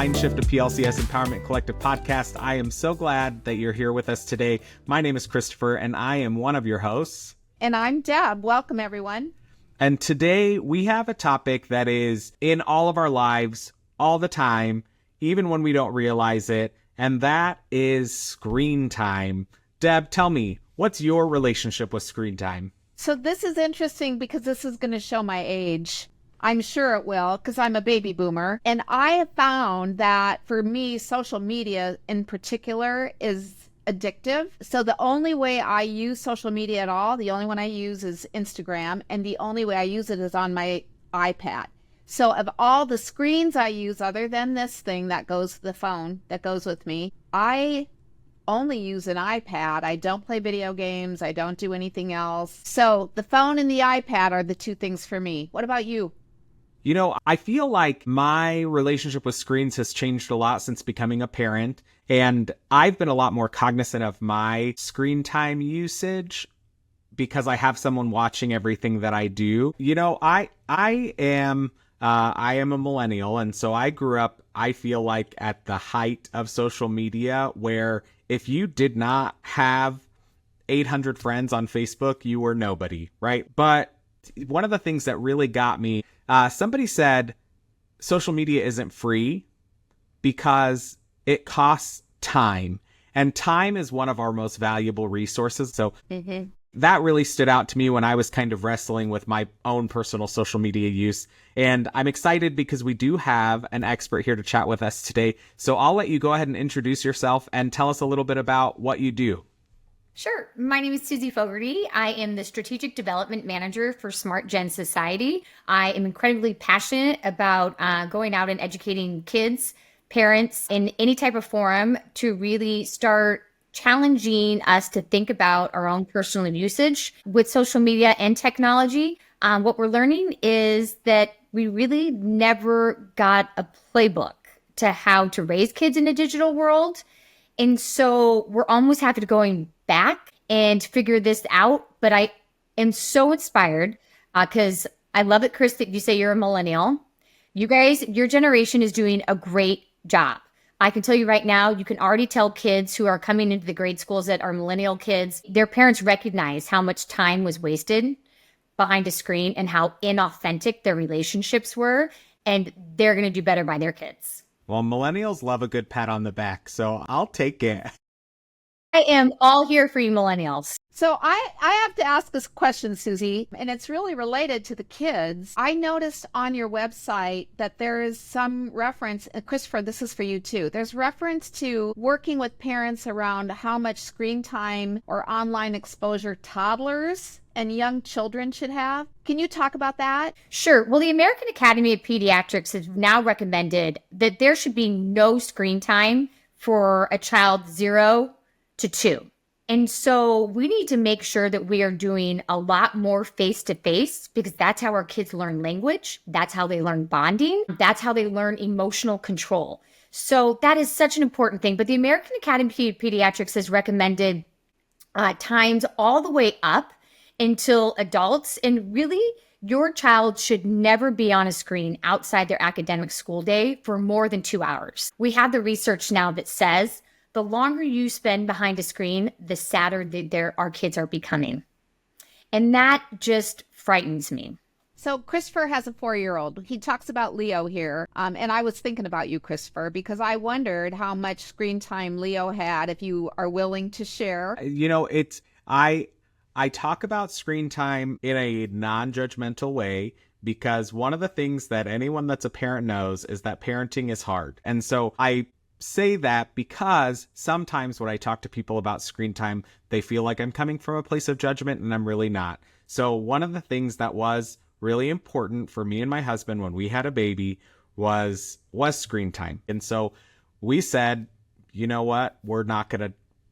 Mindshift, a PLCS Empowerment Collective podcast. I am so glad that you're here with us today. My name is Christopher, and I am one of your hosts. And I'm Deb. Welcome, everyone. And today we have a topic that is in all of our lives all the time, even when we don't realize it, and that is screen time. Deb, tell me, what's your relationship with screen time? So this is interesting because this is going to show my age. I'm sure it will because I'm a baby boomer. And I have found that for me, social media in particular is addictive. So the only way I use social media at all, the only one I use is Instagram. And the only way I use it is on my iPad. So of all the screens I use other than this thing that goes to the phone that goes with me, I only use an iPad. I don't play video games. I don't do anything else. So the phone and the iPad are the two things for me. What about you? You know, I feel like my relationship with screens has changed a lot since becoming a parent, and I've been a lot more cognizant of my screen time usage because I have someone watching everything that I do. You know, I am a millennial, and so I grew up, I feel like, at the height of social media, where if you did not have 800 friends on Facebook, you were nobody, right? But one of the things that really got me, somebody said social media isn't free because it costs time. And time is one of our most valuable resources. So that really stood out to me when I was kind of wrestling with my own personal social media use. And I'm excited because we do have an expert here to chat with us today. So I'll let you go ahead and introduce yourself and tell us a little bit about what you do. Sure. My name is Susie Fogarty. I am the Strategic Development Manager for Smart Gen Society. I am incredibly passionate about going out and educating kids, parents, in any type of forum to really start challenging us to think about our own personal usage with social media and technology. What we're learning is that we really never got a playbook to how to raise kids in a digital world. And so we're almost having to going back and figure this out. But I am so inspired because I love it, Chris, that you say you're a millennial. You guys, your generation is doing a great job. I can tell you right now, you can already tell kids who are coming into the grade schools that are millennial kids, their parents recognize how much time was wasted behind a screen and how inauthentic their relationships were. And they're going to do better by their kids. Well, millennials love a good pat on the back, so I'll take it. I am all here for you millennials. So I have to ask this question, Susie, and it's really related to the kids. I noticed on your website that there is some reference, and Christopher, this is for you too. There's reference to working with parents around how much screen time or online exposure toddlers and young children should have. Can you talk about that? Sure. Well, the American Academy of Pediatrics has now recommended that there should be no screen time for a child 0 to 2. And so we need to make sure that we are doing a lot more face-to-face because that's how our kids learn language. That's how they learn bonding. That's how they learn emotional control. So that is such an important thing. But the American Academy of Pediatrics has recommended times all the way up until adults. And really, your child should never be on a screen outside their academic school day for more than 2 hours. We have the research now that says the longer you spend behind a screen, the sadder our kids are becoming. And that just frightens me. So Christopher has a 4-year-old. He talks about Leo here. And I was thinking about you, Christopher, because I wondered how much screen time Leo had, if you are willing to share. You know, I talk about screen time in a non-judgmental way because one of the things that anyone that's a parent knows is that parenting is hard. And so I say that because sometimes when I talk to people about screen time, they feel like I'm coming from a place of judgment, and I'm really not. So one of the things that was really important for me and my husband when we had a baby was screen time. And so we said, you know what,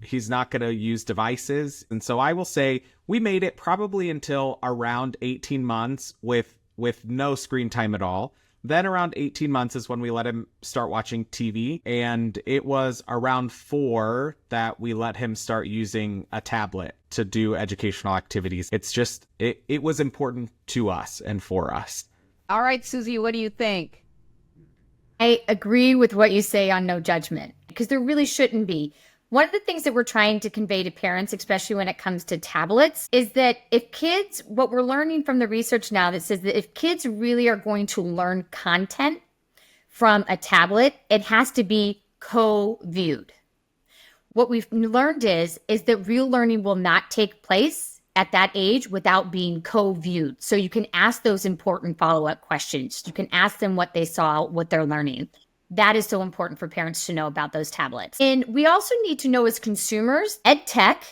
he's not going to use devices. And so I will say we made it probably until around 18 months with no screen time at all. Then around 18 months is when we let him start watching TV. And it was around 4 that we let him start using a tablet to do educational activities. It's just, it was important to us and for us. All right, Susie, what do you think? I agree with what you say on no judgment, because there really shouldn't be. One of the things that we're trying to convey to parents, especially when it comes to tablets, is that if kids, what we're learning from the research now that says that if kids really are going to learn content from a tablet, it has to be co-viewed. What we've learned is that real learning will not take place at that age without being co-viewed. So you can ask those important follow-up questions. You can ask them what they saw, what they're learning. That is so important for parents to know about those tablets. And we also need to know as consumers, ed tech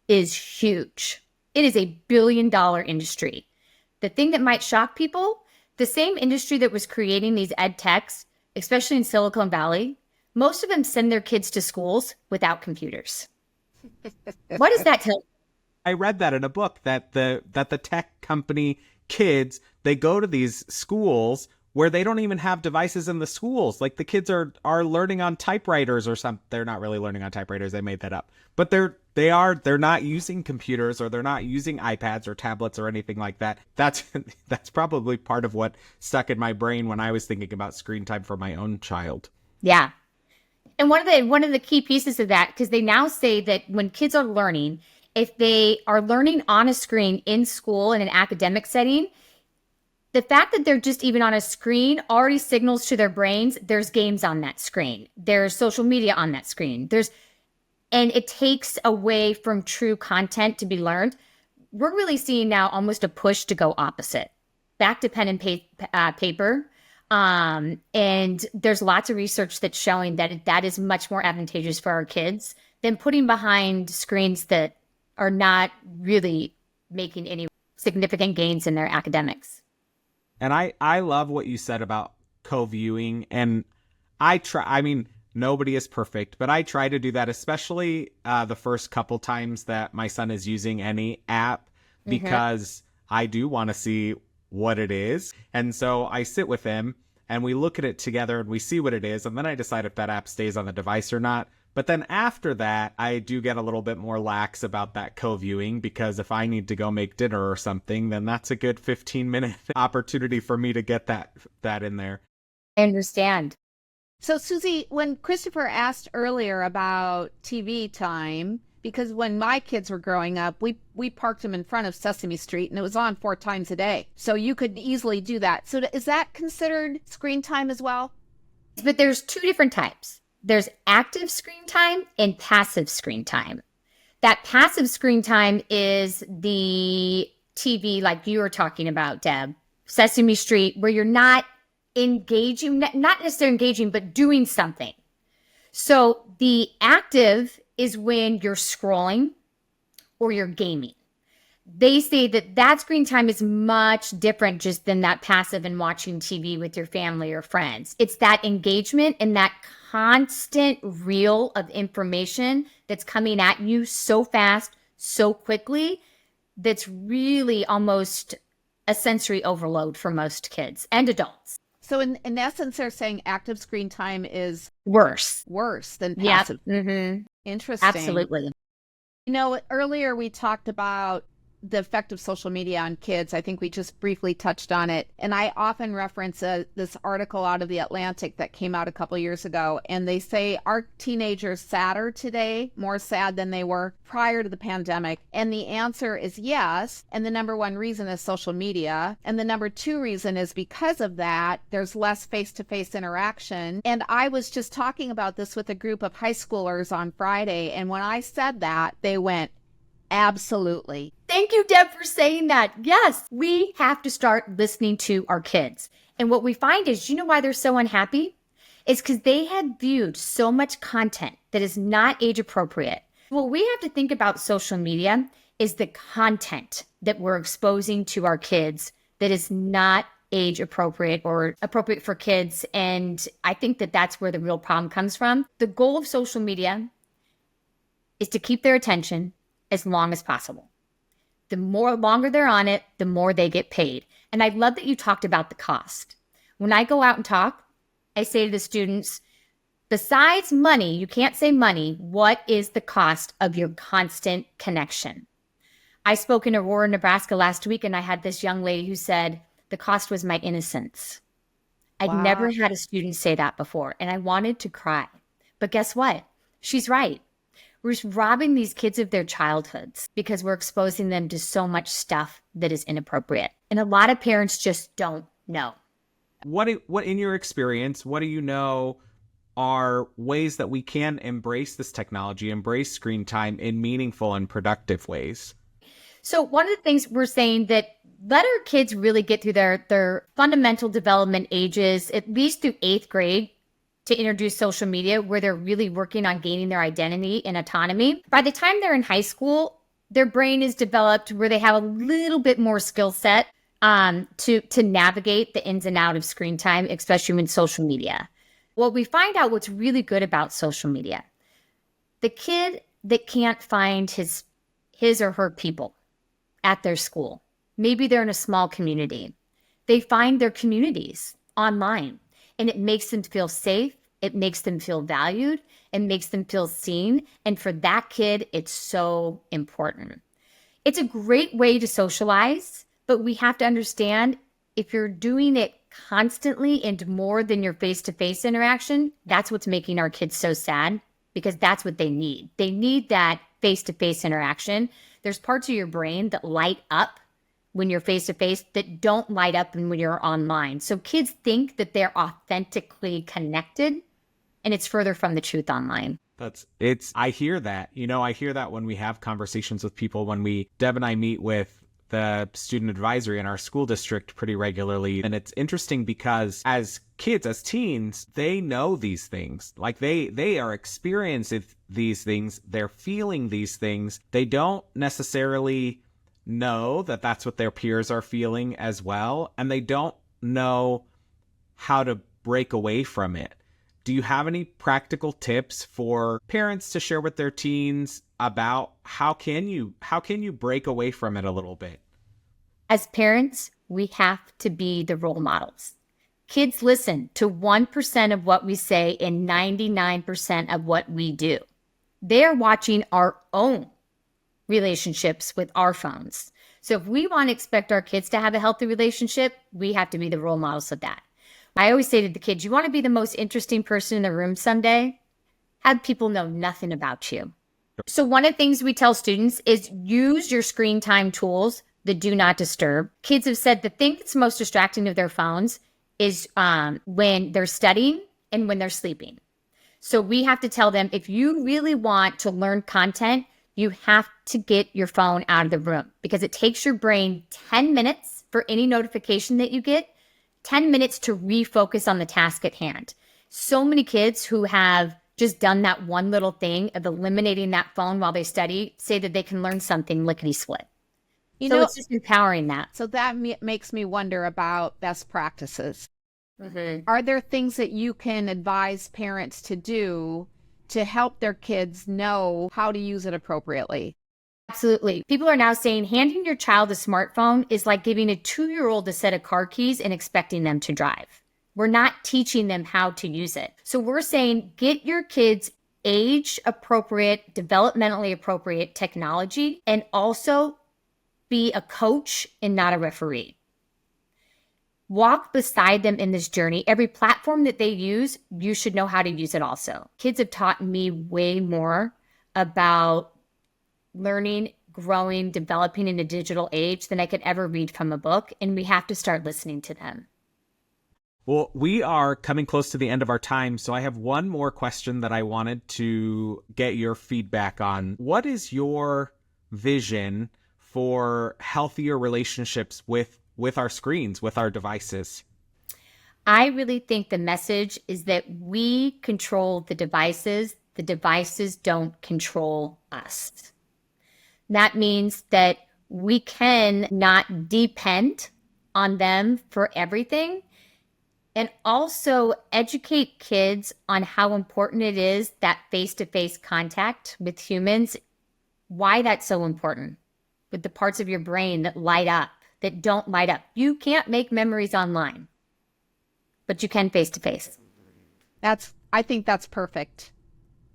is huge. It is $1 billion industry. The thing that might shock people, the same industry that was creating these ed techs, especially in Silicon Valley, most of them send their kids to schools without computers. What does that tell you? I read that in a book that the tech company kids, they go to these schools where they don't even have devices in the schools. Like the kids are learning on typewriters or something. They're not really learning on typewriters. They made that up. But they're not using computers, or they're not using iPads or tablets or anything like that. That's probably part of what stuck in my brain when I was thinking about screen time for my own child. Yeah. And one of the key pieces of that, because they now say that when kids are learning, if they are learning on a screen in school in an academic setting, the fact that they're just even on a screen already signals to their brains there's games on that screen. There's social media on that screen. And it takes away from true content to be learned. We're really seeing now almost a push to go opposite, back to pen and paper. And there's lots of research that's showing that is much more advantageous for our kids than putting behind screens that are not really making any significant gains in their academics. And I love what you said about co-viewing. And nobody is perfect, but I try to do that, especially the first couple times that my son is using any app, because I do want to see what it is. And so I sit with him and we look at it together and we see what it is. And then I decide if that app stays on the device or not. But then after that, I do get a little bit more lax about that co-viewing, because if I need to go make dinner or something, then that's a good 15-minute opportunity for me to get that in there. I understand. So, Susie, when Christopher asked earlier about TV time, because when my kids were growing up, we parked them in front of Sesame Street and it was on 4 times a day. So you could easily do that. So is that considered screen time as well? But there's 2 different types. There's active screen time and passive screen time. That passive screen time is the TV like you were talking about, Deb, Sesame Street, where you're not engaging, not necessarily engaging, but doing something. So the active is when you're scrolling or you're gaming. They say that screen time is much different just than that passive and watching TV with your family or friends. It's that engagement and that constant reel of information that's coming at you so fast, so quickly, that's really almost a sensory overload for most kids and adults. So in essence, they're saying active screen time is worse than passive. Yep. Mm-hmm. Interesting. Absolutely. You know, earlier we talked about the effect of social media on kids. I think we just briefly touched on it. And I often reference this article out of The Atlantic that came out a couple years ago. And they say, are teenagers sadder today, more sad than they were prior to the pandemic? And the answer is yes. And the number 1 reason is social media. And the number 2 reason is because of that, there's less face-to-face interaction. And I was just talking about this with a group of high schoolers on Friday. And when I said that, they went, absolutely. Thank you, Deb, for saying that. Yes, we have to start listening to our kids. And what we find is, you know why they're so unhappy? It's because they have viewed so much content that is not age appropriate. What we have to think about social media is the content that we're exposing to our kids that is not age appropriate or appropriate for kids. And I think that that's where the real problem comes from. The goal of social media is to keep their attention as long as possible. The longer they're on it, the more they get paid. And I love that you talked about the cost. When I go out and talk, I say to the students, besides money, you can't say money, what is the cost of your constant connection? I spoke in Aurora, Nebraska last week, and I had this young lady who said, the cost was my innocence. I'd never had a student say that before, and I wanted to cry. But guess what? She's right. We're robbing these kids of their childhoods because we're exposing them to so much stuff that is inappropriate. And a lot of parents just don't know. What in your experience, what do you know are ways that we can embrace this technology, embrace screen time in meaningful and productive ways? So one of the things we're saying that let our kids really get through their fundamental development ages, at least through 8th grade, to introduce social media where they're really working on gaining their identity and autonomy. By the time they're in high school, their brain is developed where they have a little bit more skill set to navigate the ins and outs of screen time, especially with social media. Well, we find out what's really good about social media. The kid that can't find his or her people at their school, maybe they're in a small community, they find their communities online. And it makes them feel safe. It makes them feel valued. It makes them feel seen. And for that kid, it's so important. It's a great way to socialize, but we have to understand if you're doing it constantly and more than your face-to-face interaction, that's what's making our kids so sad because that's what they need. They need that face-to-face interaction. There's parts of your brain that light up when you're face-to-face that don't light up when you're online. So kids think that they're authentically connected, and it's further from the truth online. I hear that. I hear that when we have conversations with people, Deb and I meet with the student advisory in our school district pretty regularly. And it's interesting because as kids, as teens, they know these things. Like they are experiencing these things. They're feeling these things. They don't necessarily know that that's what their peers are feeling as well, and they don't know how to break away from it. Do you have any practical tips for parents to share with their teens about how can you break away from it a little bit? As parents, we have to be the role models. Kids listen to 1% of what we say and 99% of what we do. They're watching our own relationships with our phones. So if we want to expect our kids to have a healthy relationship, we have to be the role models of that. I always say to the kids, you want to be the most interesting person in the room someday? Have people know nothing about you. So one of the things we tell students is use your screen time tools, the do not disturb. Kids have said the thing that's most distracting of their phones is when they're studying and when they're sleeping. So we have to tell them, if you really want to learn content, you have to get your phone out of the room because it takes your brain 10 minutes for any notification that you get, 10 minutes to refocus on the task at hand. So many kids who have just done that one little thing of eliminating that phone while they study say that they can learn something lickety-split. So it's just empowering that. So that makes me wonder about best practices. Mm-hmm. Are there things that you can advise parents to do to help their kids know how to use it appropriately? Absolutely. People are now saying handing your child a smartphone is like giving a 2-year-old a set of car keys and expecting them to drive. We're not teaching them how to use it. So we're saying get your kids age appropriate, developmentally appropriate technology, and also be a coach and not a referee. Walk beside them in this journey. Every platform that they use, you should know how to use it also. Kids have taught me way more about learning, growing, developing in a digital age than I could ever read from a book, and we have to start listening to them. Well, we are coming close to the end of our time, so I have one more question that I wanted to get your feedback on. What is your vision for healthier relationships with our screens, with our devices? I really think the message is that we control the devices don't control us. That means that we can not depend on them for everything, and also educate kids on how important it is that face-to-face contact with humans, why that's so important, with the parts of your brain that light up, that don't light up. You can't make memories online, but you can face-to-face. I think that's perfect.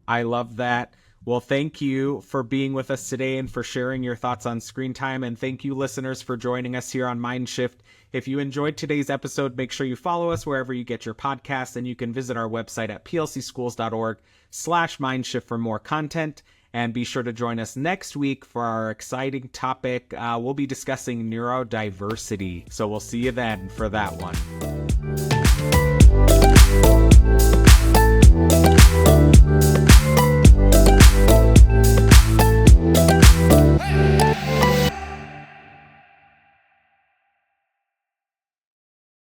I love that. Well, thank you for being with us today and for sharing your thoughts on screen time. And thank you, listeners, for joining us here on Mindshift. If you enjoyed today's episode, make sure you follow us wherever you get your podcasts, and you can visit our website at plcschools.org/Mindshift for more content. And be sure to join us next week for our exciting topic. We'll be discussing neurodiversity. So we'll see you then for that one.